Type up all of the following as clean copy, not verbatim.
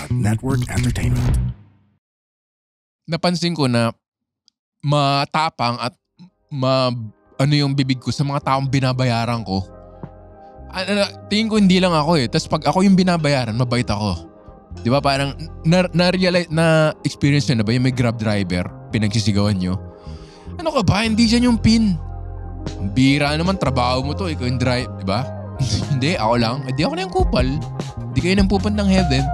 Pod Network Entertainment. Napansin ko na matapang at ano yung bibig ko sa mga taong binabayaran ko. Tingin ko hindi lang ako eh. Tapos pag ako yung binabayaran, mabait ako. Di ba parang na-realize, na-experience nyo na ba yung may Grab driver, pinagsisigawan nyo? Ano ka ba? Hindi dyan yung pin. Bira naman, trabaho mo to. Ikaw yung drive, di ba? Hindi, ako lang. Hindi ako na yung kupal. Hindi kayo nang pupuntang heaven.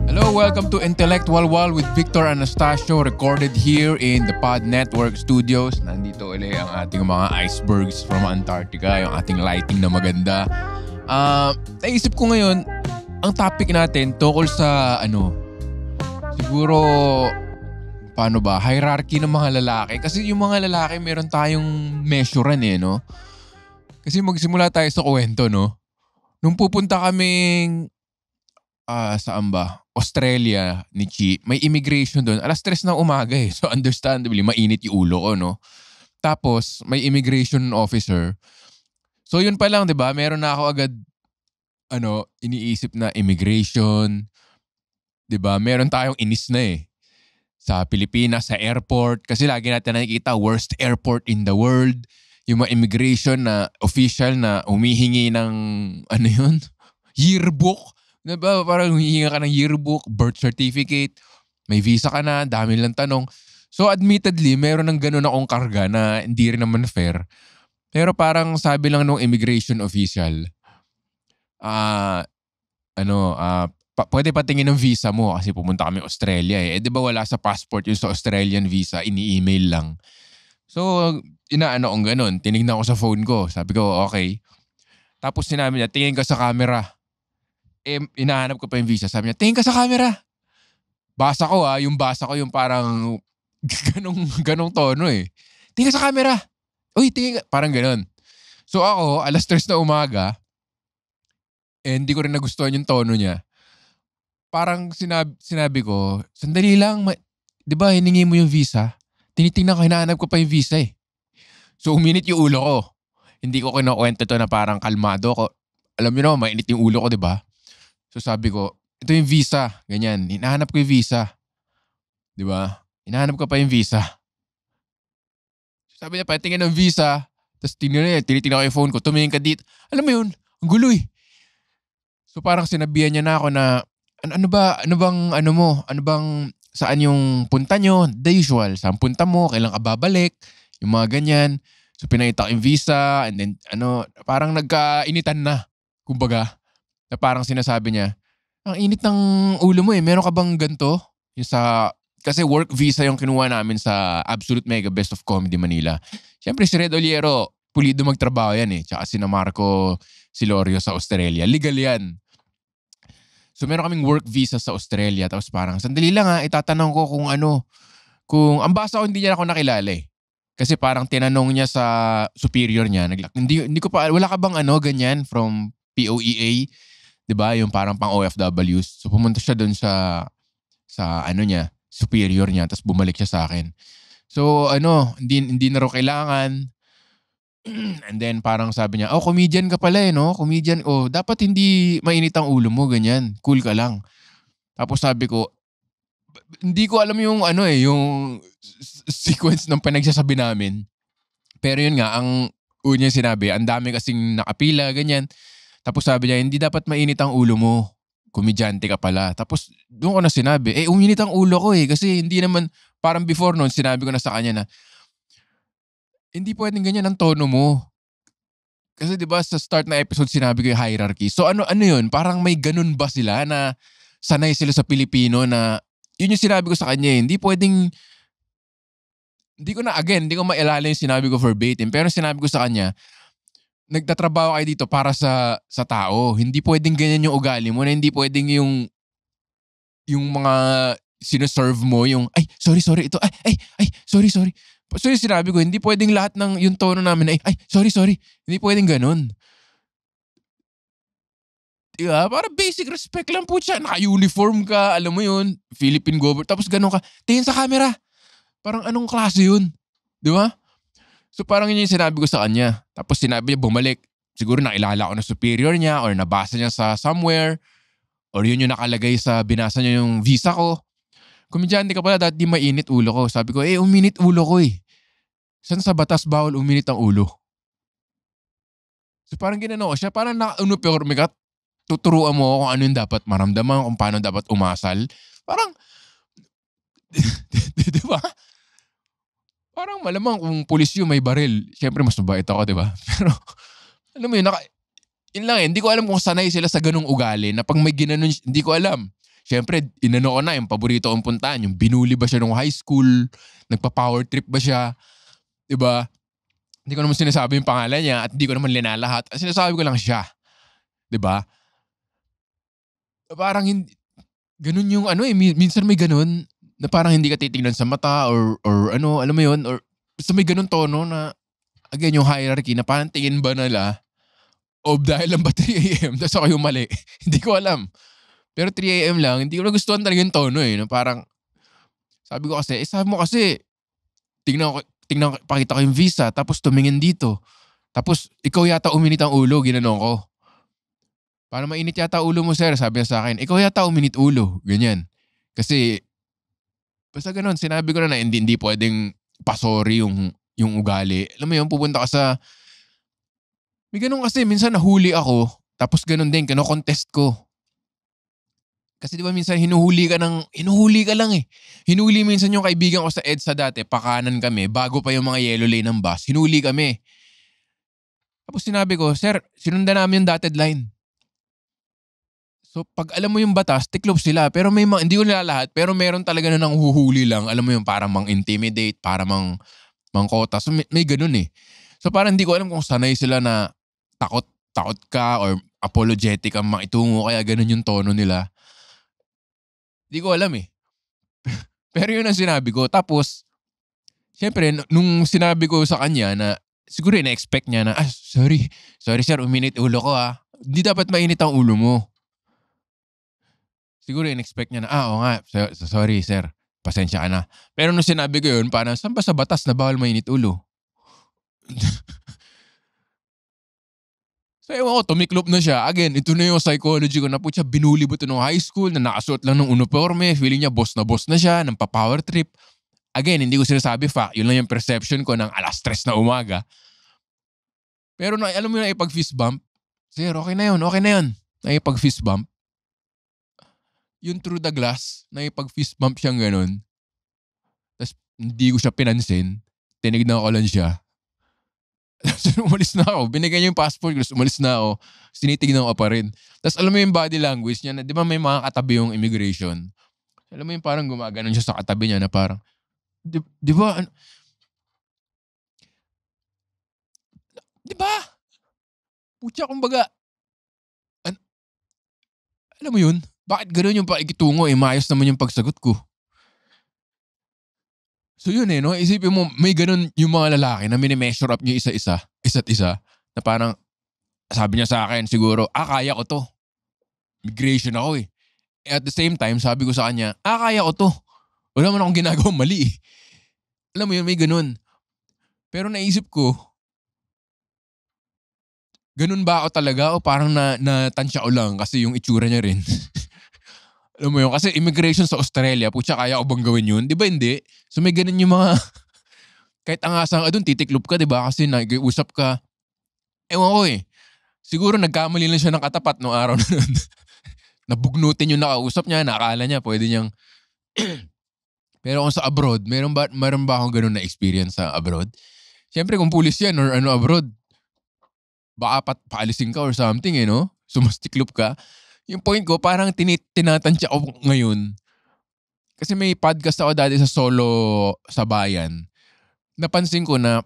Hello, welcome to Intellectual Wall with Victor Anastasio, recorded here in the Pod Network Studios. Nandito ulit ang ating mga icebergs from Antarctica, yung ating lighting na maganda. Naisip ko ngayon, ang topic natin tungkol sa siguro, paano ba, hierarchy ng mga lalaki. Kasi yung mga lalaki, meron tayong measurean no? Kasi magsimula tayo sa kwento, no? Nung pupunta kaming, saan ba? Australia ni Chi, may immigration doon. Alas 3 ng umaga eh. So understandably, mainit yung ulo ko, no? Tapos, may immigration officer. So yun pa lang, di ba? Meron na ako agad, iniisip na immigration. Di ba? Meron tayong inis na eh. Sa Pilipinas, sa airport. Kasi lagi natin nakikita, worst airport in the world. Yung mga immigration na official na humihingi ng, yearbook. Diba? Parang humihinga ka ng yearbook, birth certificate, may visa ka na, dami lang tanong. So admittedly, meron ng ganun akong karga na hindi rin naman fair. Pero parang sabi lang nung immigration official, pwede patingin ng visa mo kasi pumunta kami Australia eh. Eh di ba wala sa passport yung sa Australian visa, ini-email lang. So, kong ganun. Tinignan ko sa phone ko. Sabi ko, okay. Tapos sinabi niya, tingin ka sa camera. Inahanap ko pa yung visa. Sabi niya, tingin ka sa camera. Basa ko yung parang ganong tono eh. Tingin ka sa camera. Uy, tingin ka. Parang ganon. So ako, alas 3 na umaga, hindi ko rin nagustuhan yung tono niya. Parang sinabi ko, sandali lang, di ba hiningi mo yung visa? Tinitingnan ko, hinahanap ko pa yung visa eh. So uminit yung ulo ko. Hindi ko kinukwento to na parang kalmado ko. Alam niyo naman, mainit yung ulo ko, di ba? So sabi ko, ito yung visa. Ganyan. Hinahanap ko yung visa. Di ba? Hinahanap ko pa yung visa. So sabi niya, patingin ng visa. Tapos tinitingnan ko yung phone ko. Tumingin ka dito. Alam mo yun? Ang gulo eh. So parang sinabihan niya na ako na, saan yung punta nyo? The usual. Saan punta mo? Kailan ka babalik? Yung mga ganyan. So pinakita ko yung visa. And then, parang nagkainitan na. Kumbaga. Na parang sinasabi niya, ang init ng ulo mo eh, meron ka bang ganito? Kasi work visa yung kinuha namin sa Absolute Mega Best of Comedy Manila. Siyempre si Red Oliero, pulido magtrabaho yan eh. Tsaka si Marco Silorio sa Australia. Legal yan. So meron kaming work visa sa Australia. Tapos parang, sandali lang itatanong ko kung ang basa ko hindi niya ako nakilala eh. Kasi parang tinanong niya sa superior niya, hindi ko pa, wala ka bang ganyan from POEA? Diba? Yung parang pang OFWs. So pumunta siya dun sa niya, superior niya, tapos bumalik siya sa akin. So hindi na rin kailangan. And then parang sabi niya, comedian ka pala no? Comedian, dapat hindi mainit ang ulo mo, ganyan. Cool ka lang. Tapos sabi ko, hindi ko alam yung yung sequence ng pinagsasabi namin. Pero yun nga, ang una sinabi, ang dami kasing nakapila, ganyan. Tapos sabi niya, hindi dapat mainit ang ulo mo. Komedyante ka pala. Tapos doon ko na sinabi, uminit ang ulo ko eh. Kasi hindi naman, parang before noon, sinabi ko na sa kanya na, hindi pwedeng ganyan ang tono mo. Kasi diba sa start na episode sinabi ko yung hierarchy. So ano yun? Parang may ganun ba sila na sanay sila sa Pilipino na, yun yung sinabi ko sa kanya eh. Hindi pwedeng, hindi ko maalala yung sinabi ko verbatim. Pero sinabi ko sa kanya, nagtatrabaho kayo dito para sa tao. Hindi pwedeng ganyan yung ugali mo na hindi pwedeng yung mga sinoserve mo yung sorry ito. Sorry. So yung sinabi ko, hindi pwedeng lahat ng yung tono namin na sorry. Hindi pwedeng ganun. Diba? Para basic respect lang po siya. Naka-uniform ka, alam mo yun, Philippine government. Tapos ganun ka, tingin sa camera. Parang anong klase yun? Diba? So parang yun yung sinabi ko sa kanya. Tapos sinabi niya bumalik. Siguro nakilala ko na superior niya or nabasa niya sa somewhere or yun yung nakalagay sa binasa niya yung visa ko. Komedyante ka pala, dahil di mainit ulo ko. Sabi ko, uminit ulo ko eh. Saan sa batas bawal uminit ang ulo? So parang ginano ko siya, parang naka-uniforme ka, tuturuan mo ako kung ano yung dapat maramdaman, kung paano dapat umasal. Parang, di ba? Parang malamang kung pulis yun may baril, syempre mas mabait ako, di ba? Pero, alam mo yun, yun lang hindi ko alam kung sanay sila sa ganung ugali na pag may ginanon, hindi ko alam. Syempre, inano ko na yung paborito kong puntahan, yung binuli ba siya nung high school, nagpa-power trip ba siya, di ba? Hindi ko naman sinasabi yung pangalan niya at hindi ko naman linalahat. Sinasabi ko lang siya, di ba? Parang hindi, ganun yung minsan may ganun na parang hindi ka titingnan sa mata or ano, alam mo yun, or basta may ganun tono na, again, yung hierarchy na parang tingin ba nila, o dahil lang ba 3 a.m. tapos ako yung mali. Hindi ko alam. Pero 3 a.m. lang, hindi ko nagustuhan talaga yung tono eh. Na parang, sabi ko kasi, sabi mo kasi, pakita ko yung visa, tapos tumingin dito. Tapos, ikaw yata uminit ang ulo, ginanong ko. Para mainit yata ulo mo, sir, sabi niya sa akin. Ikaw yata uminit ulo, ganyan. Kasi, basta ganun, sinabi ko na hindi pwedeng pasori yung ugali. Alam mo yun, pupunta ka sa, may ganun kasi, minsan nahuli ako, tapos ganun din, kino-contest ko. Kasi di ba minsan hinuhuli ka lang eh. Hinuli minsan yung kaibigan ko sa EDSA dati, pakanan kami, bago pa yung mga yellow lane ng bus, hinuli kami. Tapos sinabi ko, sir, sinundan namin yung dotted line. So pag alam mo yung batas, tiklop sila. Pero hindi ko nila lahat, pero meron talaga na nanghuhuli lang. Alam mo yung parang mang-intimidate, para mangkota. So may ganun eh. So parang hindi ko alam kung sanay sila na takot ka or apologetic ang maitungo, kaya ganun yung tono nila. Hindi ko alam eh. Pero yun ang sinabi ko. Tapos, syempre, nung sinabi ko sa kanya na, siguro na-expect niya na, sorry sir, uminit ulo ko ah. Hindi dapat mainit ang ulo mo. Siguro in-expect niya na, oo nga, sorry sir, pasensya ka na. Pero nung sinabi ko yun, parang, saan ba sa batas na bawal mainit ulo? So ewan ko, tumiklop na siya. Again, ito na yung psychology ko na putya, binuli ba ito nung high school na nakasuot lang ng uniforme, feeling niya boss na siya, ng pa-power trip. Again, hindi ko sinasabi fact, yun lang yung perception ko ng 3:00 na umaga. Pero alam mo yung naipag-fist bump? Sir, okay na yun. Naipag-fist bump. Yung through the glass, naipag-fist bump siyang ganun. Tapos hindi ko siya pinansin. Tinignan ko lang siya. So, umalis na ako. Binigay niya yung passport ko. Umalis na ako. Tinitignan ko pa rin. Tapos alam mo yung body language niya na, di ba may mga katabi yung immigration? Alam mo yung parang gumaganon siya sa katabi niya na parang, di ba? Di ba? Putya, kumbaga, alam mo yun? Bakit gano'n yung pakikitungo eh? Maayos naman yung pagsagot ko. So yun eh, no? Isipin mo, may ganun yung mga lalaki na mini-measure up niyo isa't isa, na parang, sabi niya sa akin siguro, kaya ko to. Migration ako eh. At the same time, sabi ko sa kanya, kaya ko to. Wala man akong ginagawang mali eh. Alam mo yun, may ganun. Pero naisip ko, ganun ba ako talaga o parang natansya ko lang kasi yung itsura niya rin. Alam mo yun, kasi immigration sa Australia, putya, kaya ko bang gawin yun? Di ba hindi? So may ganun yung mga, kahit angasang ka dun, titiklop ka, di ba? Kasi nag-uusap ka. Ewan ko eh. Siguro nagkamali lang siya ng katapat nung araw na nun. Nabugnutin yung nakausap niya, nakakala niya, pwede niyang, pero kung sa abroad, meron ba akong ganun na experience sa abroad? Siyempre kung pulis yan or ano abroad, baka paalisin ka or something eh, no? So mas tiklop ka. Yung point ko, parang tinatansya ko ngayon. Kasi may podcast ako dati sa Solo sa Bayan. Napansin ko na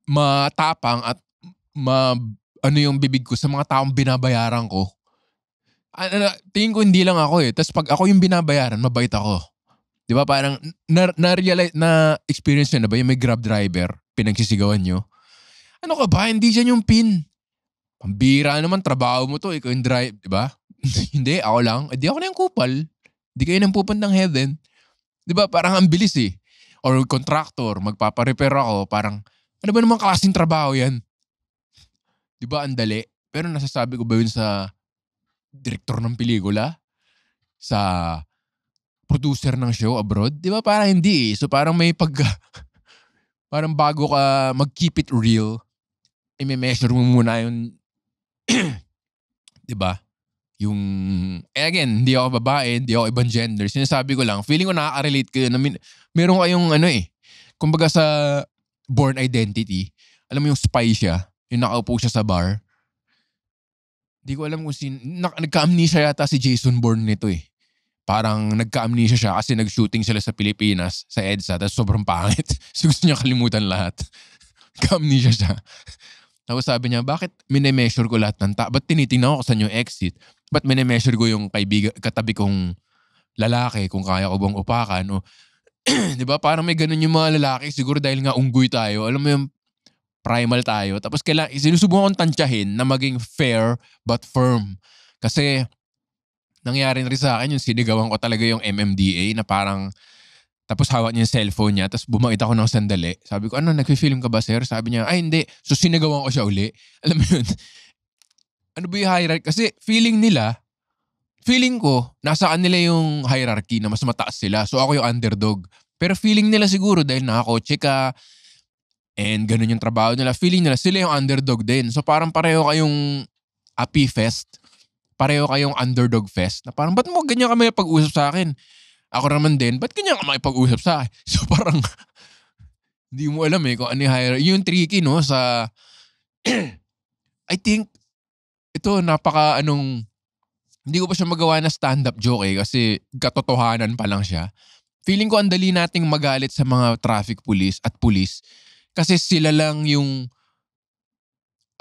matapang at ano yung bibig ko sa mga taong binabayaran ko. Tingin ko hindi lang ako eh. Tapos pag ako yung binabayaran, mabait ako. Di ba parang na-realize, na-experience nyo na ba yung may Grab driver, pinagsisigawan nyo? Ano ka ba? Hindi dyan yung pin. Pambira naman, trabaho mo to, ikaw yung drive, di ba? Hindi, ako lang. Di ako na yung kupal. Di kayo nang pupuntang heaven. Di ba? Parang ang bilis eh. Or contractor, magpaparepair ako, parang Ano ba namang klaseng trabaho yan? 'Di ba ang dali? Pero nasasabi ko ba yun sa direktor ng pelikula? Sa producer ng show abroad? 'Di ba parang hindi, eh. So parang may pagka parang bago ka mag-keep it real, ime-measure mo muna yung 'di ba? Yung again, hindi ako babae, hindi ako ibang gender. Sinasabi ko lang, feeling ko nakaka-relate kayo na meron kayong ano, eh, kumbaga sa Born Identity, alam mo yung spy siya, yung nakaupo siya sa bar. Di ko alam kung nagka-amnesia yata si Jason Bourne nito, eh. Parang nagka-amnesia siya kasi nag-shooting sila sa Pilipinas, sa EDSA, tapos sobrang pangit. So gusto niya kalimutan lahat. Nagka-amnesia siya. Tapos sabi niya, bakit mine-measure ko lahat ng ba't tinitingnan ko kung saan yung exit? Ba't mine-measure ko yung katabi kong lalaki kung kaya ko bang upakan? O, 'di ba parang may ganun yung mga lalaki siguro dahil nga unggoy tayo. Alam mo yung primal tayo. Tapos sinusubukan kong tantyahin na maging fair but firm. Kasi nangyari na rin sa akin yung sinigawan ko talaga yung MMDA na parang tapos hawak niya yung cellphone niya tapos bumait ako ng sandali. Sabi ko, ano, nagfi-film ka ba, sir? Sabi niya, ay hindi. So sinigawan ko siya uli. Alam mo yun? Ano ba yung hierarchy? Kasi feeling ko, nasa kanila yung hierarchy na mas mataas sila. So ako yung underdog. Pero feeling nila siguro dahil nakakotse ka and ganun yung trabaho nila, feeling nila sila yung underdog din. So parang pareho kayong api fest. Pareho kayong underdog fest. Na parang, ba't mo ganyan kami pag-usap sa akin? Ako naman din, ba't ganyan ka makipag-usap sa akin? So parang, hindi mo alam eh kung ano yung hierarchy. Yung tricky, no, sa, I think, ito, hindi ko pa siya magawa na stand-up joke eh, kasi katotohanan pa lang siya. Feeling ko ang dali nating magalit sa mga traffic police at police kasi sila lang yung,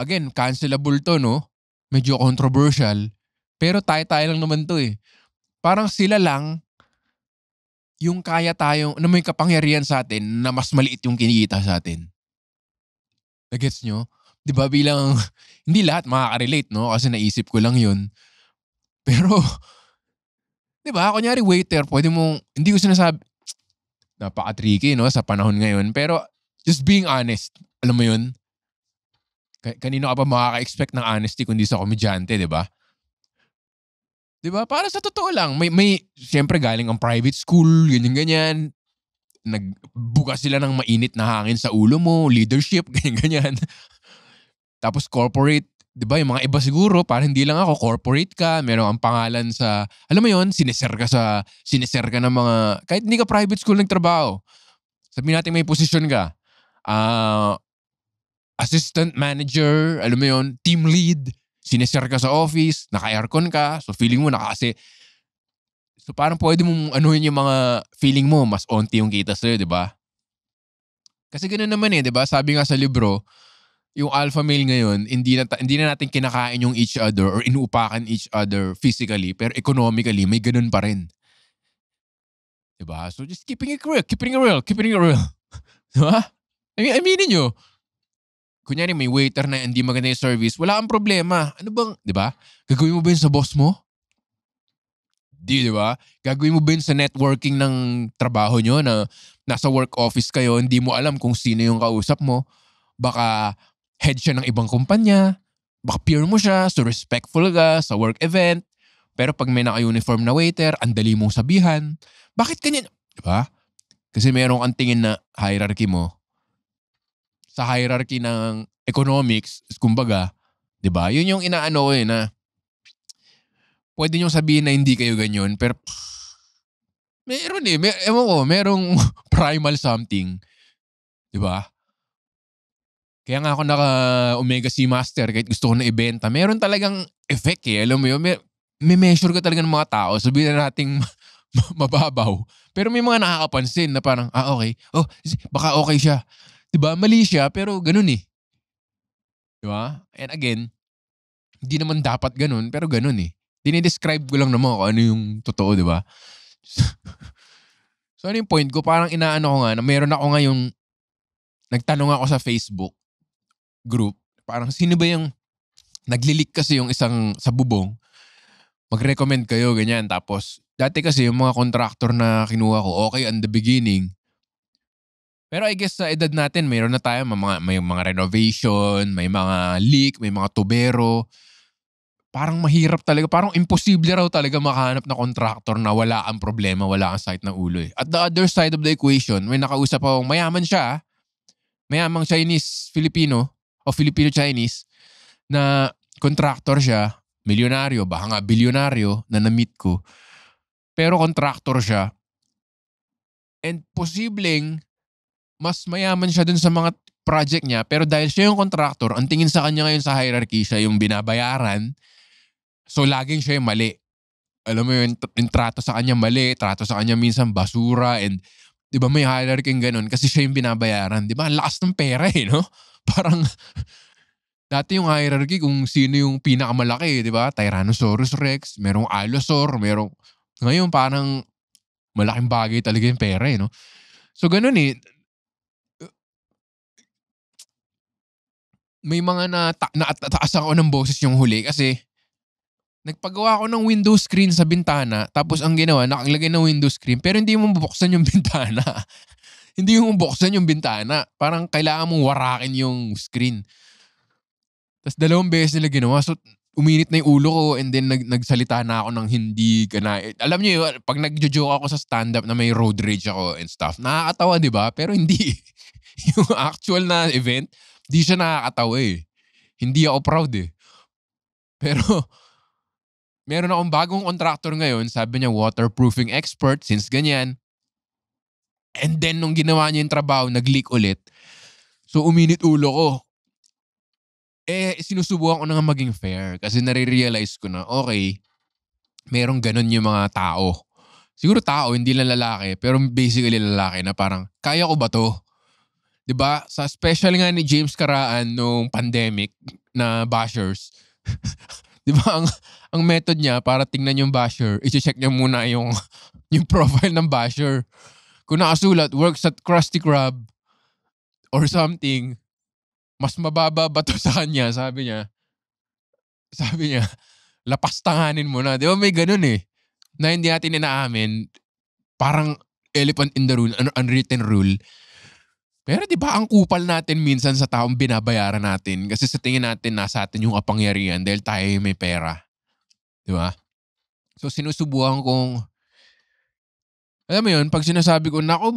again, cancelable to, no? Medyo controversial. Pero tayo-tayo lang naman to eh. Parang sila lang yung kaya tayong, na may kapangyarihan sa atin na mas maliit yung kinikita sa atin. Nagets nyo? Di ba bilang, hindi lahat makaka-relate, no? Kasi naisip ko lang yun. Pero, di ba, kunyari waiter, pwede mong, hindi ko sinasabi, napaka-tricky, no? Sa panahon ngayon. Pero, just being honest, alam mo yun? Kanino ka pa makaka-expect ng honesty kundi sa komedyante, di ba? Di ba? Para sa totoo lang, siyempre galing ang private school, ganyan-ganyan. Nagbukas sila ng mainit na hangin sa ulo mo, leadership, ganyan-ganyan. Tapos corporate, 'di ba, yung mga iba siguro, parang hindi lang ako, corporate ka, meron ang pangalan sa, alam mo yon, siniser ka ng mga, kahit hindi ka private school nagtrabaho. Sabihin natin may posisyon ka. Ah, assistant manager, alam mo yon, team lead, siniser ka sa office, naka-aircon ka, so feeling mo so parang pwede mong anuhin yung mga feeling mo, mas onti yung kita sa'yo, di ba? Kasi ganoon naman eh, di ba? Sabi nga sa libro, yung alpha male ngayon, hindi na natin kinakain yung each other or inuupakan each other physically, pero economically, may ganun pa rin. Diba? So just keeping it real, keeping it real, keeping it real. Diba? Aminin nyo. Kunyari may waiter na hindi maganda yung service, wala kang problema. Ano bang, di ba? Gagawin mo ba yun sa boss mo? Di ba? Gagawin mo ba yun sa networking ng trabaho nyo na nasa work office kayo, hindi mo alam kung sino yung kausap mo. Baka head siya ng ibang kumpanya, baka peer mo siya, so respectful ka sa work event. Pero pag may naka-uniform na waiter, ang dali mong sabihan. Bakit ganyan? Di ba? Kasi meron kang tingin na hierarchy mo. Sa hierarchy ng economics, kumbaga, di ba? Yun yung inaano ko eh na pwede nyo sabihin na hindi kayo ganyan, pero meron eh. Ewan ko, merong primal something. Di ba? Kaya nga ako naka-Omega Sea Master kahit gusto ko na ibenta. Meron talagang effect eh. Alam mo yun, may measure ka talaga ng mga tao. Sabihin na nating mababaw. Pero may mga nakakapansin na parang, okay. Oh, baka okay siya. Diba? Mali siya, pero ganun eh. Diba? And again, hindi naman dapat ganun, pero ganun eh. Dinidescribe ko lang naman kung ano yung totoo, diba? So ano yung point ko? Parang inaano ko nga na meron ako ngayong, nagtanong ako sa Facebook group, parang sino ba yung naglilik kasi yung isang sa bubong, mag-recommend kayo, ganyan. Tapos, dati kasi yung mga contractor na kinuha ko, okay on the beginning. Pero I guess sa edad natin meron na tayo may mga renovation, may mga leak, may mga tubero. Parang mahirap talaga, parang imposible raw talaga makahanap ng contractor na wala ang problema, wala kang sakit ng ulo, eh. At the other side of the equation, may nakausap akong mayaman siya, mayamang Chinese Filipino o Filipino-Chinese na contractor siya, milyonaryo, baka nga bilyonaryo na na-meet ko. Pero contractor siya and posibleng mas mayaman siya dun sa mga project niya, pero dahil siya yung contractor, ang tingin sa kanya ngayon sa hierarchy, siya yung binabayaran, so laging siya yung mali. Alam mo yun, yung trato sa kanya mali, trato sa kanya minsan basura, and 'di ba may hierarchy ganun kasi siya yung binabayaran. 'Di ba? Ang lakas ng pera eh, no? Parang dati yung hierarchy kung sino yung pinakamalaki, 'di ba? Tyrannosaurus Rex, merong Allosaur, merong ngayon parang malaking bagay talaga yung pera eh, no? So ganun eh. May mga nataasan ako ng boses yung huli kasi nagpagawa ako ng window screen sa bintana, tapos ang ginawa nakalagay ng window screen pero hindi mo mabuksan yung bintana. Hindi mo mabuksan yung bintana. Parang kailangan mong warakin yung screen. Tas 2 beses nila ginawa, so uminit na yung ulo ko and then nagsalita na ako ng hindi alam niyo yun, 'pag nagjo-joke ako sa stand-up na may road rage ako and stuff, nakakatawa 'di ba? Pero hindi. Yung actual na event, 'di siya nakakatawa, eh. Hindi ako proud, eh. Pero meron akong bagong contractor ngayon, sabi niya waterproofing expert since ganyan. And then nung ginawa niya yung trabaho, nag-leak ulit. So uminit ulo ko. Eh, sinusubukan ko na nga maging fair kasi nare-realize ko na, okay, merong gano'n yung mga tao. Siguro tao, hindi lang lalaki, pero basically lalaki na parang, kaya ko ba 'to? 'Di ba? Sa special nga ni James Caraan nung pandemic na bashers, 'di ba ang method niya para tingnan yung basher, iche-check niya muna yung yung profile ng basher. Kung nakasulat, works at Krusty Krab or something, mas mababa ba 'to sa kanya, sabi niya, lapastanganin mo na. 'Di ba may gano'n, eh, na hindi natin inaamin, parang elephant in the room, unwritten rule. Pero 'di ba ang kupal natin minsan sa taong binabayaran natin kasi sa tingin natin nasa atin yung kapangyarihan dahil tayo yung may pera, 'di ba? So sinusubukan kong, alam mo yun, 'pag sinasabi ko, naku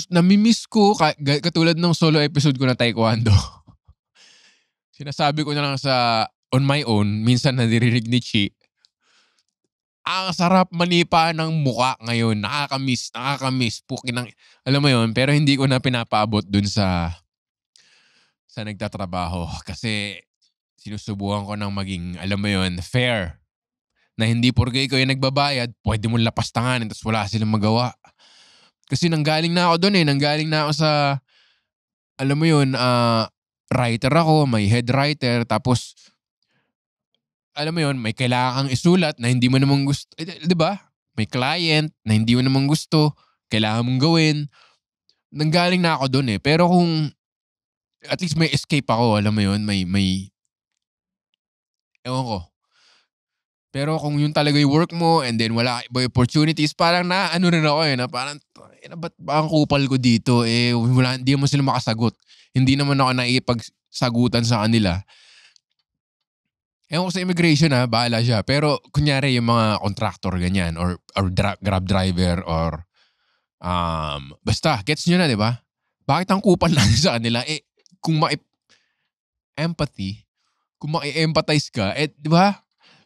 nami-miss ko katulad ng solo episode ko na taekwondo. Sinasabi ko na lang sa on my own, minsan naririnig ni Chi, ang sarap manipa ng muka ngayon, nakaka-miss, pukinang alam mo yun, pero hindi ko na pinapaabot dun sa nagtatrabaho kasi sinusubukan ko ng maging, alam mo yun, fair. Na hindi porke ikaw yung nagbabayad, pwede mong lapastanganin tapos wala silang magawa. Kasi nanggaling na ako dun eh, nanggaling na ako sa, alam mo yun, writer ako, may head writer, tapos, alam mo yun, may kailangan kang isulat na hindi mo naman gusto, di ba? May client na hindi mo naman gusto, kailangan mong gawin. Nanggaling na ako dun eh. Pero kung at least may escape ako, alam mo yun, ewan ko. Pero kung yun talaga yung work mo and then wala iba opportunities, parang naano rin ako eh, na parang, ba't ba ang kupal ko dito? Eh, hindi naman sila makasagot. Hindi naman ako naipagsagutan sa kanila. Ewan ko sa immigration bahala siya. Pero kunyari yung mga contractor ganyan or grab driver or basta, gets nyo na, di ba? Bakit ang kupal lang sa kanila? Eh, kung empathy, kung maki-empathize ka, eh, di ba?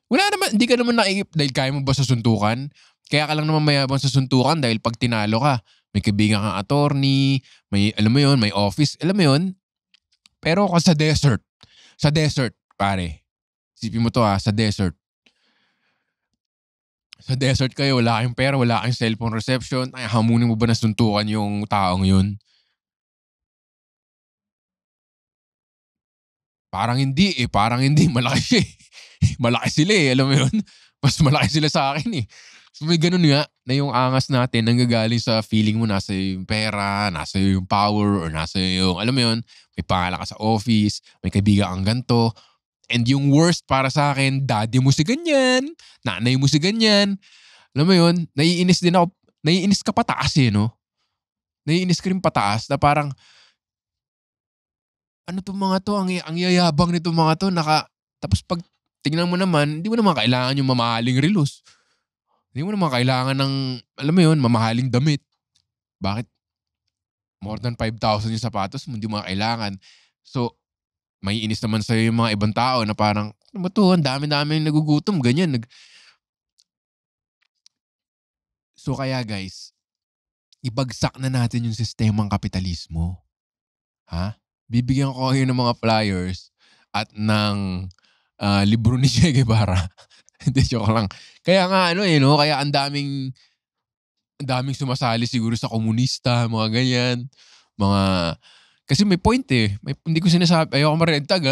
Wala naman, hindi ka naman naiip dahil kaya mo ba sa suntukan? Kaya ka lang naman mayabang sa suntukan dahil pag tinalo ka, may kaibigan kang attorney, may, alam mo yun, may office, alam mo yun? Pero kung sa desert, pare, isipin mo to sa desert. Sa desert kayo, wala kayong pera, wala kayong cellphone reception, ay hamunin mo ba na suntukan yung taong yun? Parang hindi, malaki siya eh. Malaki sila eh, alam mo yun? Mas malaki sila sa akin eh. So may ganun nga, na yung angas natin nanggagaling sa feeling mo nasa yung pera, nasa yung power, or nasa yung, alam mo yun, may pangalan ka sa office, may kaibigan kang ganito. And yung worst para sa akin, daddy mo si ganyan, nanay mo si ganyan. Alam mo yun, naiinis ka pataas eh, no? naiinis ka rin pataas na parang, ano 'tong mga 'to, ang yayabang nitong mga 'to, tapos 'pag tingnan mo naman, hindi mo naman kailangan yung mamahaling relos. Hindi mo naman kailangan ng, alam mo yun, mamahaling damit. Bakit more than 5,000 yung sapatos mo, hindi mo kailangan. So, maiinis naman sa'yo yung mga ibang tao na parang, "Ano ba 'to, ang dami-daming nagugutom," ganyan. So kaya guys, ibagsak na natin yung sistemang kapitalismo, ha? Bibigyan ko kayo ng mga flyers at ng, libro ni Che Guevara. Hindi, joke lang. Kaya nga ano, eh, 'no, kaya ang daming sumasali siguro sa komunista, mga ganyan. Mga kasi may point, eh. Hindi ko sinasabi ayoko ma-red tag,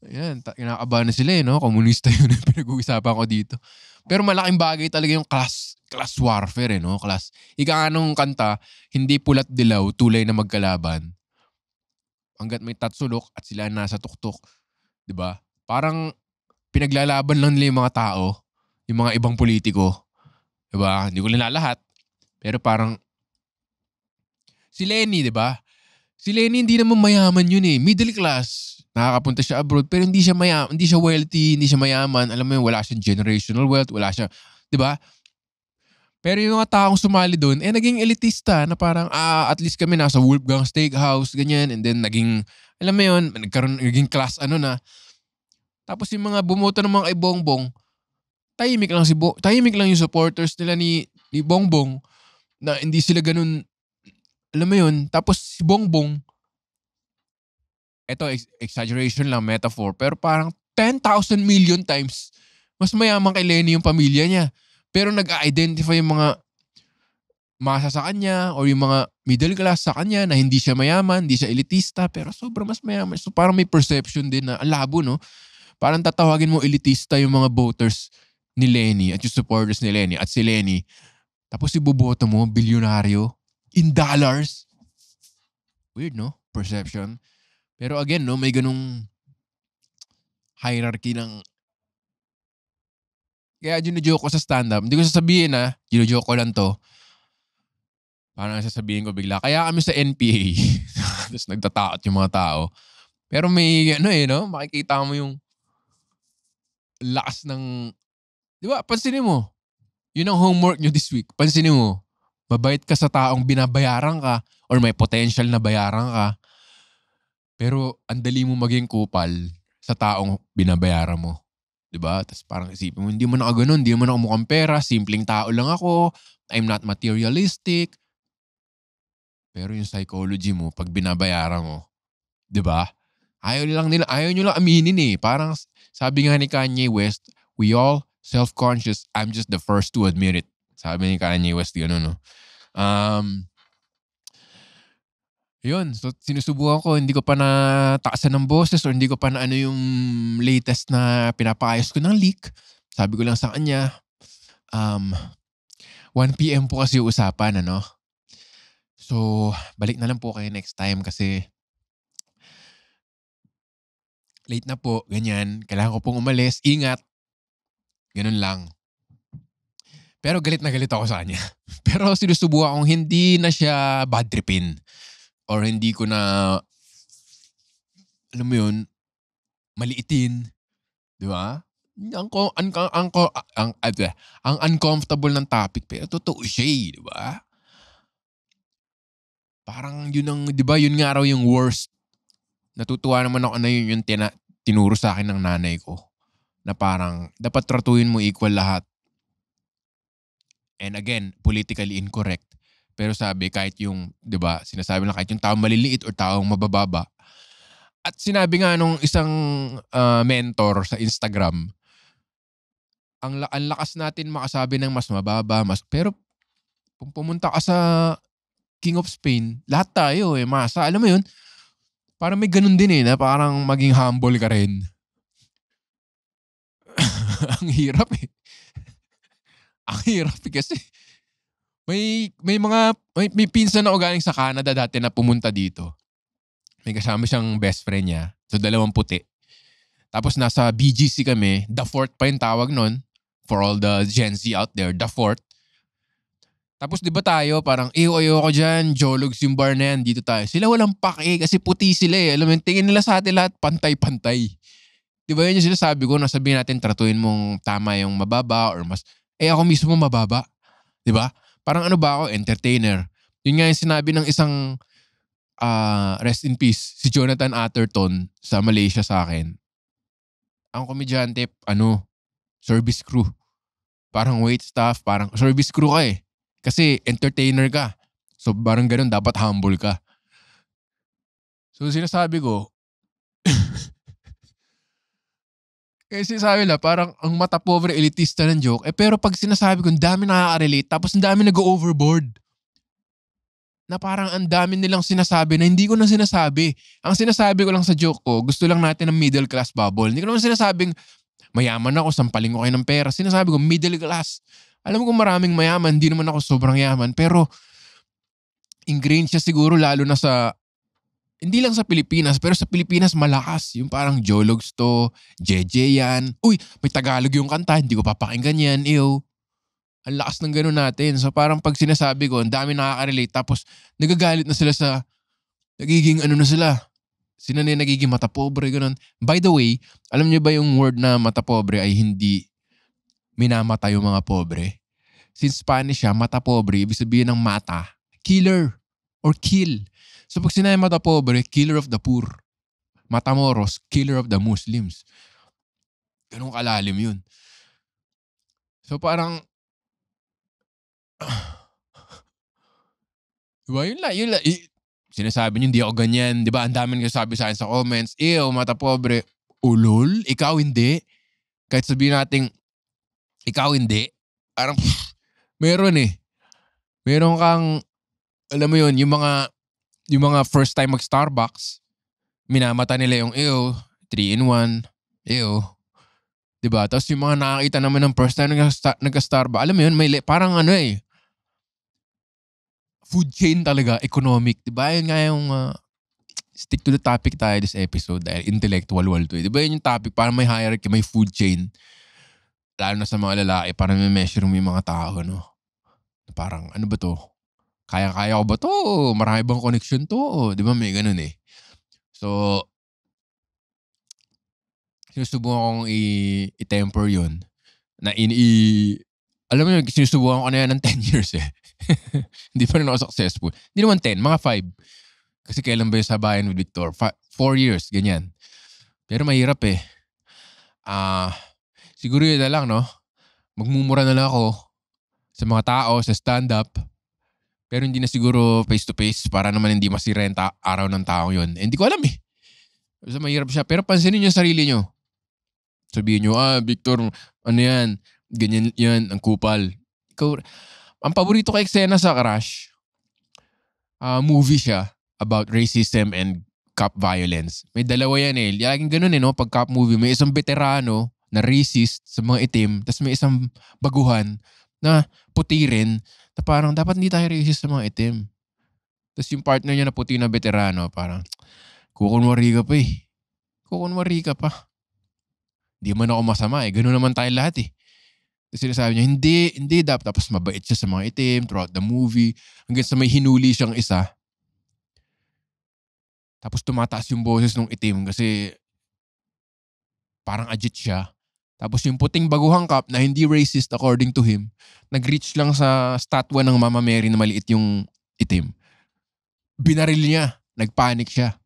Ayan, kinakabahan na sila, eh, 'no, komunista yun ang pinag-uusapan ko dito. Pero malaking bagay talaga yung class warfare, eh, 'no, ika nga nung kanta, "Hindi pula't dilaw, tulay na magkalaban, hangga't may tatsulok at sila nasa tuktok." 'Di ba? Parang pinaglalaban lang nila yung mga tao, yung mga ibang politiko, 'di ba? Hindi ko nilalahat, pero parang si Lenny, 'di ba? Si Lenny hindi naman mayaman yun, eh, middle class. Nakakapunta siya abroad pero hindi siya wealthy, hindi siya mayaman. Alam mo yun, wala siyang generational wealth, wala siya, 'di ba? Pero yung mga taong sumali dun, naging elitista na parang, at least kami nasa Wolfgang Steakhouse, ganyan. And then naging, alam mo yun, naging class ano na. Tapos yung mga bumoto ng mga kay Bongbong, tahimik lang yung supporters nila ni Bongbong na hindi sila ganun, alam mo yun. Tapos si Bongbong, eto exaggeration lang, metaphor, pero parang 10,000 million times mas mayaman kay Lenny yung pamilya niya. Pero nag-a-identify yung mga masa sa kanya or yung mga middle class sa kanya na hindi siya mayaman, hindi siya elitista, pero sobrang mas mayaman. So parang may perception din na ang labo, no? Parang tatawagin mo elitista yung mga voters ni Lenny at yung supporters ni Lenny at si Lenny. Tapos iboboto mo, bilyonaryo, in dollars. Weird, no? Perception. Pero again, no, may ganung hierarchy ng, kaya gino-joke ko sa stand-up. Hindi ko sasabihin na, gino-joke ko lang 'to. Parang sasabihin ko bigla, kaya kami sa NPA. Tapos nagtataot yung mga tao. Pero may ano, eh, 'no, makikita mo yung lakas ng, 'di ba, pansinin mo, yun ang homework niyo this week. Pansinin mo, mabait ka sa taong binabayaran ka or may potential na bayaran ka, pero ang dali mo maging kupal sa taong binabayaran mo. 'Di ba? Tapos parang isipin mo, hindi mo ako gano'n, hindi mo ako mukhang pera, simpleng tao lang ako, I'm not materialistic. Pero yung psychology mo 'pag binabayaran mo, 'di ba? Ayaw niyo lang aminin, eh. Parang sabi nga ni Kanye West, "We all self-conscious, I'm just the first to admit it." Sabi ni Kanye West gano'n, 'no. Um, Yun, so sinusubukan ko, hindi ko pa nataasan ng boses or hindi ko pa naano yung latest na pinapaayos ko ng leak. Sabi ko lang sa kanya, um, 1 PM po kasi yung usapan, ano. So, balik na lang po kayo next time kasi late na po, ganyan. Kailangan ko pong umalis, ingat, gano'n lang. Pero galit na galit ako sa kanya. Pero sinusubukan kong hindi na siya bad tripin or hindi ko na, alam mo yun, maliitin, 'di ba? Ang ko ang uncomfortable ng topic pero totoo siya, eh, 'di ba? Parang yun ang, 'di ba, yun nga raw yung worst. Natutuwa naman ako na yun yung tinuro sa'kin ng nanay ko, na parang dapat tratuhin mo equal lahat. And again, politically incorrect. Pero sabi kahit yung, 'di ba, sinasabi lang kahit yung taong maliliit or taong mabababa. At sinabi nga nung isang, mentor sa Instagram, ang lakas natin makasabi ng mas mababa, pero kung pumunta ka sa King of Spain, lahat tayo, eh, masa. Alam mo yun? Parang may ganun din, eh, na parang maging humble ka rin. Ang hirap, eh. Ang hirap, eh, kasi may pinsan ako galing sa Canada dati na pumunta dito. May kasama siyang best friend niya. So, dalawang puti. Tapos nasa BGC kami. The Fort pa yung tawag nun. For all the Gen Z out there, The Fort. Tapos 'di ba tayo parang, ayoko diyan, Jologs yung bar na yan, dito tayo." Sila walang pake kasi puti sila, eh. Alam mo yun, tingin nila sa atin lahat pantay-pantay. 'Di ba yun yung sinasabi ko na sabihin natin tratuhin mong tama yung mababa or mas ako mismo mababa, 'di ba? Parang ano ba ako, entertainer. Yun nga yung sinabi ng isang, rest in peace, si Jonathan Atherton sa Malaysia sa akin. Ang komedyante ano, service crew. Parang wait staff, parang service crew ka, eh. Kasi entertainer ka. So parang gano'n dapat humble ka. So sinasabi ko kasi sinasabi nila parang ang mata pobre elitista ng joke, pero 'pag sinasabi ko ang dami nakaka-relate tapos ang dami nag-o-overboard. Na parang ang dami nilang sinasabi na hindi ko na sinasabi. Ang sinasabi ko lang sa joke ko, gusto lang natin ng middle class bubble. Hindi ko naman sinasabing mayaman ako, sampalin ko kayo ng pera. Sinasabi ko middle class. Alam ko maraming mayaman, hindi naman ako sobrang yaman. Pero ingrained siya siguro lalo na sa, hindi lang sa Pilipinas, pero sa Pilipinas malakas. Yung parang Jologs to, JJ yan. Uy, may Tagalog yung kanta, hindi ko papakinggan yan. Ew. Ang lakas ng gano'n natin. So parang 'pag sinasabi ko, ang dami nakaka-relate tapos nagagalit na sila sa nagiging ano na sila, sila na yung nagiging mata pobre, gano'n. By the way, alam niyo ba yung word na mata pobre ay hindi minamatay yung mga pobre? Since Spanish siya, mata pobre, ibig sabihin ng mata, killer or kill. So pag sinabi mata pobre, killer of the poor. Matamoros, killer of the Muslims. Ganun kalalim yun. So parang, diba yun lang, sinasabi niyo hindi ako ganyan, 'di ba? Ang daming nagsasabi sa akin sa comments, "Ew, mata pobre." Ulol, ikaw hindi? Kahit sabihin nating ikaw hindi, parang meron, eh. Meron kang alam mo yun, yung mga first time mag-Starbucks, minamata nila yung, "Ew, 3 in 1, ew." 'Di ba? Tapos yung mga nakakita naman ng first time nagka-Starbucks, alam mo yun, parang ano, eh, food chain talaga, economic. 'Di ba? Yun nga yung, stick to the topic tayo this episode dahil intellectual wall to, eh. 'Di ba yun yung topic, parang may hierarchy, may food chain. Lalo na sa mga lalaki, parang me-measure mo yung mga tao 'no. Parang ano ba 'to, kayang-kaya ko ba 'to, marami bang connection 'to, 'di ba may gano'n, eh. So, sinusubukan kong i-temper 'yun na alam mo 'yun, sinusubukan ko na 'yan ng 10 years, eh. Hindi pa rin ako successful. Hindi naman 10, mga 5. Kasi kailan ba 'yung Sabayan with Victor, 4 years, ganiyan. Pero mahirap, eh. Ah, siguro 'yun na lang 'no, magmumura na lang ako sa mga tao sa stand-up, pero hindi na siguro face to face para naman hindi masira yung araw ng taong 'yun. Eh, hindi ko alam, eh. Basta mahirap siya, pero pansinin niyo yung sarili niyo. Sabihin niyo, Victor, ano 'yan, ganyan 'yan, ang kupal." Ikaw, ang paborito ko eksena sa Crush, movie siya about racism and cop violence. May dalawa yan, eh. Laging gano'n, eh, 'no, 'pag cop movie. May isang veterano na racist sa mga itim, ta's may isang baguhan na puti rin, na parang dapat hindi tayo racist sa mga itim. Ta's yung partner niya na puti na veterano parang, "Kukunwari ka pa, eh. Kukunwari ka pa. 'Di man ako masama, eh, gano'n naman tayong lahat, eh." Ta's sinasabi niya, "Hindi, hindi dapat." Tapos mabait siya sa mga itim throughout the movie hanggang sa may hinuli siyang isa. Tapos tumataas yung boses nung itim kasi parang agit siya. Tapos yung puting baguhang cop na hindi racist according to him, nag-reach lang sa statwa ng Mama Mary na maliit yung itim. Binaril niya, nag-panic siya.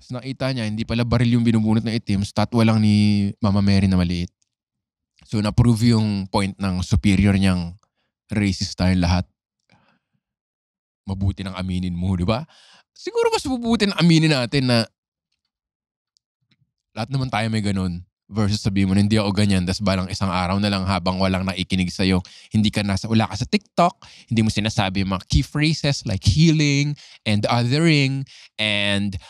Tapos nakita niya hindi pala baril yung binubunot ng itim, statwa lang ni Mama Mary na maliit. So na-prove yung point ng superior niyang racist tayong lahat. Mabuti nang aminin mo, 'di ba? Siguro mas mabuti na aminin natin na lahat naman tayo may gano'n versus sabihin mo na, "Hindi ako ganyan." Tas balang isang araw na lang habang walang nakikinig sa'yo, wala ka sa TikTok, hindi mo sinasabi yung mga key phrases like healing and othering and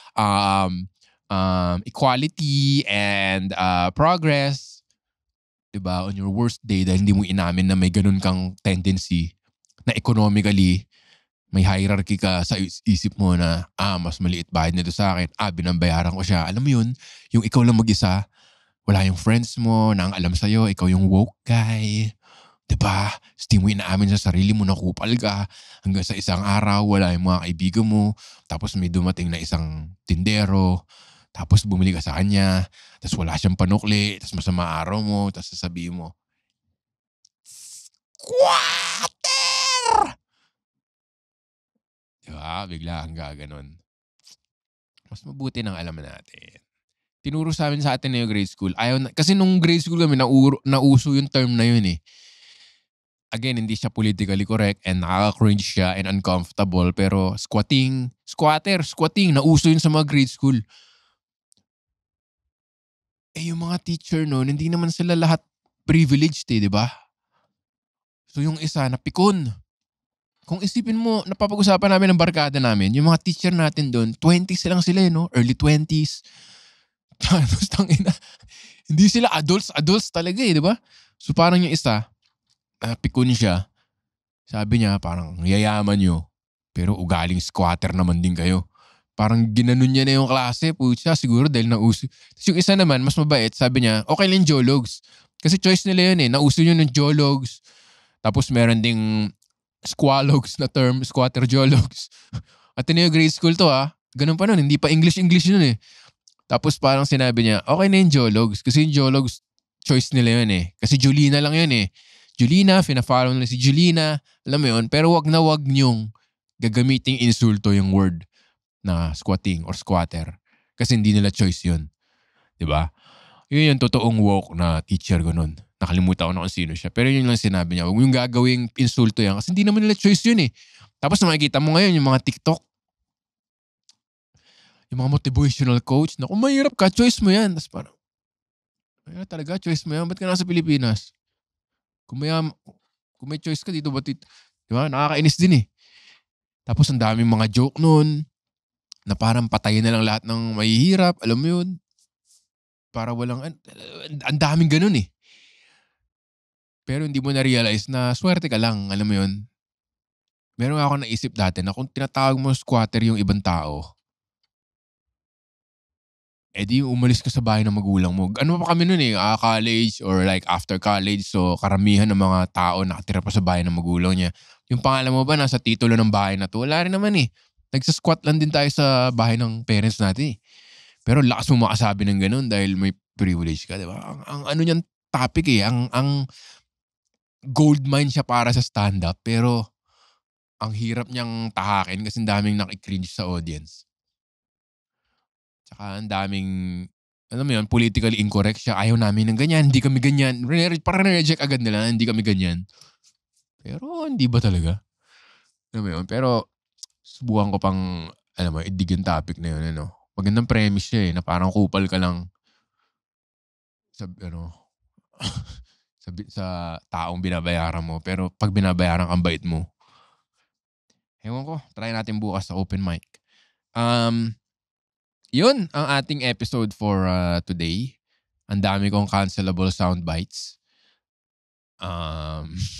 equality and progress. 'Di ba? On your worst day dahil hindi mo inamin na may gano'n kang tendency na economically may hierarchy ka sa isip mo na, mas maliit bayad nito sa'kin, binabayaran ko siya. Alam mo yun, yung ikaw lang mag-isa, wala yung friends mo na ang alam sa'yo, ikaw yung woke guy. Diba? Di mo inaamin sa sarili mo na kupal ka hanggang sa isang araw, wala yung mga kaibigan mo. Tapos may dumating na isang tindero. Tapos bumili ka sa kanya. Tapos wala siyang panukli. Tapos masama araw mo. Tapos sasabihin mo, "Squatter!" Diba? Bigla kang gaganon. Mas mabuti nang alam natin. Tinuro sa amin sa Ateneo grade school. Kasi nung grade school kami, nauso yung term na yun eh. Again, hindi siya politically correct and nakaka-cringe siya and uncomfortable. Pero squatting, nauso yun sa mga grade school. Eh yung mga teacher noon, hindi naman sila lahat privileged di ba? So yung isa, napikon. Kung isipin mo, napapag-usapan namin ng barkada namin, yung mga teacher natin doon, 20s lang sila no? Early 20s. Tapos tangina, hindi sila adults talaga di ba? So parang yung isa, pikon siya. Sabi niya parang yayaman nyo, pero ugaling squatter naman din kayo. Parang ginanon niya na yung klase. Pucha, siguro dahil nauso. Tapos yung isa naman, mas mabait, sabi niya, okay lang geologs. Kasi choice nila yun eh. Nauso yun ng geologs. Tapos meron ding squalogs na term, squatter geologs. Ateneo grade school to Ganun pa nun, hindi pa English nun eh. Tapos parang sinabi niya, okay na yung geologs. Kasi yung geologs, choice nila yun eh. Kasi Julina lang yun eh. Julina, fina-follow nila si Julina. Alam mo yun, pero wag na wag niyong gagamiting insulto yung word na squatting or squatter. Kasi hindi nila choice yun. Diba? Yun yung totoong woke na teacher ko nun. Nakalimutan ko na kung sino siya. Pero yun lang sinabi niya. Huwag yung gagawing insulto yan. Kasi hindi naman nila choice yun eh. Tapos makikita mo ngayon yung mga TikTok. Yung mga motivational coach na kung mahirap ka, choice mo yan. Tapos parang, ay talaga, choice mo yan. Ba't ka nasa Pilipinas? Kung may choice ka dito, ba't diba? Nakakainis din eh. Tapos ang daming mga joke nun na parang patayin na lang lahat ng mahihirap. Alam mo yun? Para walang, ang daming ganun eh. Pero hindi mo na-realize na swerte ka lang. Alam mo yun? Meron ako naisip dati na kung tinatawag mo squatter yung ibang tao, di umalis ka sa bahay ng magulang mo. Ano pa kami nun eh, college or like after college. So karamihan ng mga tao nakatira pa sa bahay ng magulang niya. Yung pangalan mo ba nasa titulo ng bahay na to? Wala rin naman eh. Nagsasquat lang din tayo sa bahay ng parents natin eh. Pero lakas mo makasabi ng ganun dahil may privilege ka, di ba? Ang ano niyang topic eh, ang gold mine siya para sa stand-up pero ang hirap niyang tahakin kasi ang daming nakikringe sa audience. Tsaka ang daming, alam mo yun, politically incorrect siya. Ayaw namin ng ganyan, hindi kami ganyan. Parang reject agad nila, hindi kami ganyan. Pero hindi ba talaga? Alam mo yun? Pero subukan ko pang, alam mo, idig yung topic na yun. Ano? Magandang premise siya eh, na parang kupal ka lang sa, sa taong binabayaran mo. Pero pag binabayaran kang bait mo, ewan ko, try natin bukas sa open mic. Yun ang ating episode for today. Ang dami kong cancelable sound bites.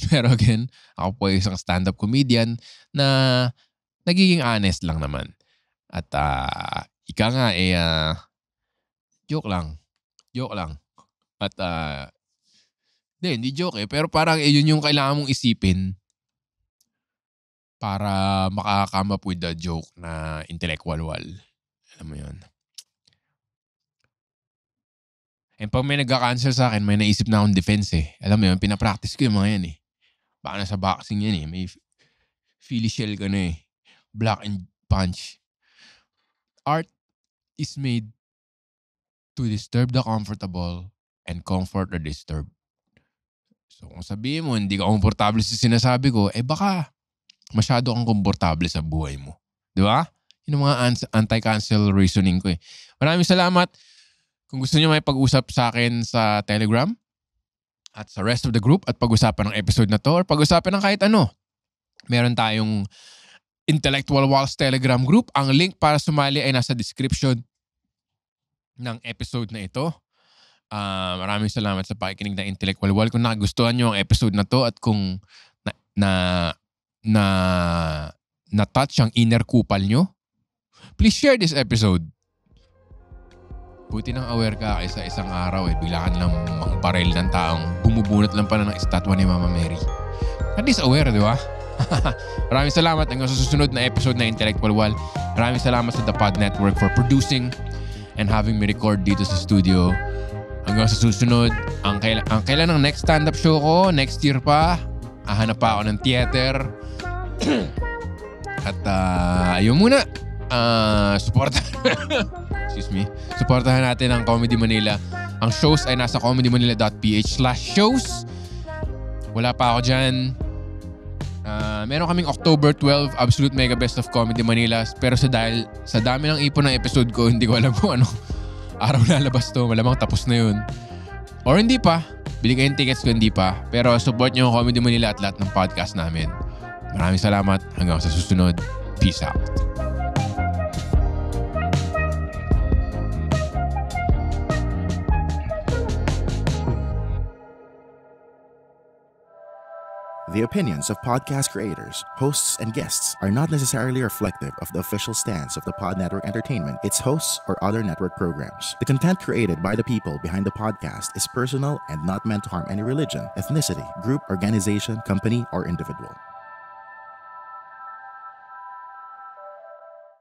Pero again, ako po isang stand-up comedian na nagiging honest lang naman. At ika nga joke lang. Joke lang. At hindi joke eh. Pero parang yun yung kailangan mong isipin para makaka-come up with the joke na intellectual wall. Alam mo yun. And pag may nagka-cancel sa akin, may naisip na akong defense eh. Alam mo yun, pinapractice ko yung mga yan eh. Baka nasa boxing yan eh. May Philly shell ka na eh. Block and punch. Art is made to disturb the comfortable and comfort the disturbed. So kung sabihin mo, hindi ka komportable sa sinasabi ko, baka masyado kang komportable sa buhay mo. Di ba? Yun ang mga anti-cancel reasoning ko eh. Maraming salamat. Kung gusto niyo may pag-usap sa akin sa Telegram at sa rest of the group at pag-usapan ng episode na to or pag-usapan ng kahit ano, meron tayong Intellectual Walls Telegram group. Ang link para sumali ay nasa description ng episode na ito. Maraming salamat sa pakikinig ng Intellectual Wall. Kung nagustuhan niyo ang episode na to at kung na-touch ang inner kupal nyo, please share this episode. Buti nang aware ka kaysa isang araw bigla ka lang mangbaril ng taong bumubunot lang pala ng estatwa ni Mama Mary. At least aware, di ba? Maraming salamat hanggang sa susunod na episode na Intellectual Wall. Maraming salamat sa The Pod Network for producing and having me record dito sa studio. Hanggang sa susunod, ang kailan ng next stand-up show ko, next year pa, hahanap pa ako ng theater. At ayun muna, supportahan natin ang Comedy Manila. Ang shows ay nasa comedymanila.ph/shows. Wala pa ako dyan. Meron kaming October 12 Absolute Mega Best of Comedy Manila. Pero dahil sa dami ng ipon ng episode ko, hindi ko alam kung ano araw lalabas to. Malamang tapos na yun. Or hindi pa. Bili kayong tickets ko, hindi pa. Pero support nyo ang Comedy Manila at lahat ng podcast namin. Maraming salamat. Hanggang sa susunod. Peace out. The opinions of podcast creators, hosts, and guests are not necessarily reflective of the official stance of the Pod Network Entertainment, its hosts, or other network programs. The content created by the people behind the podcast is personal and not meant to harm any religion, ethnicity, group, organization, company, or individual.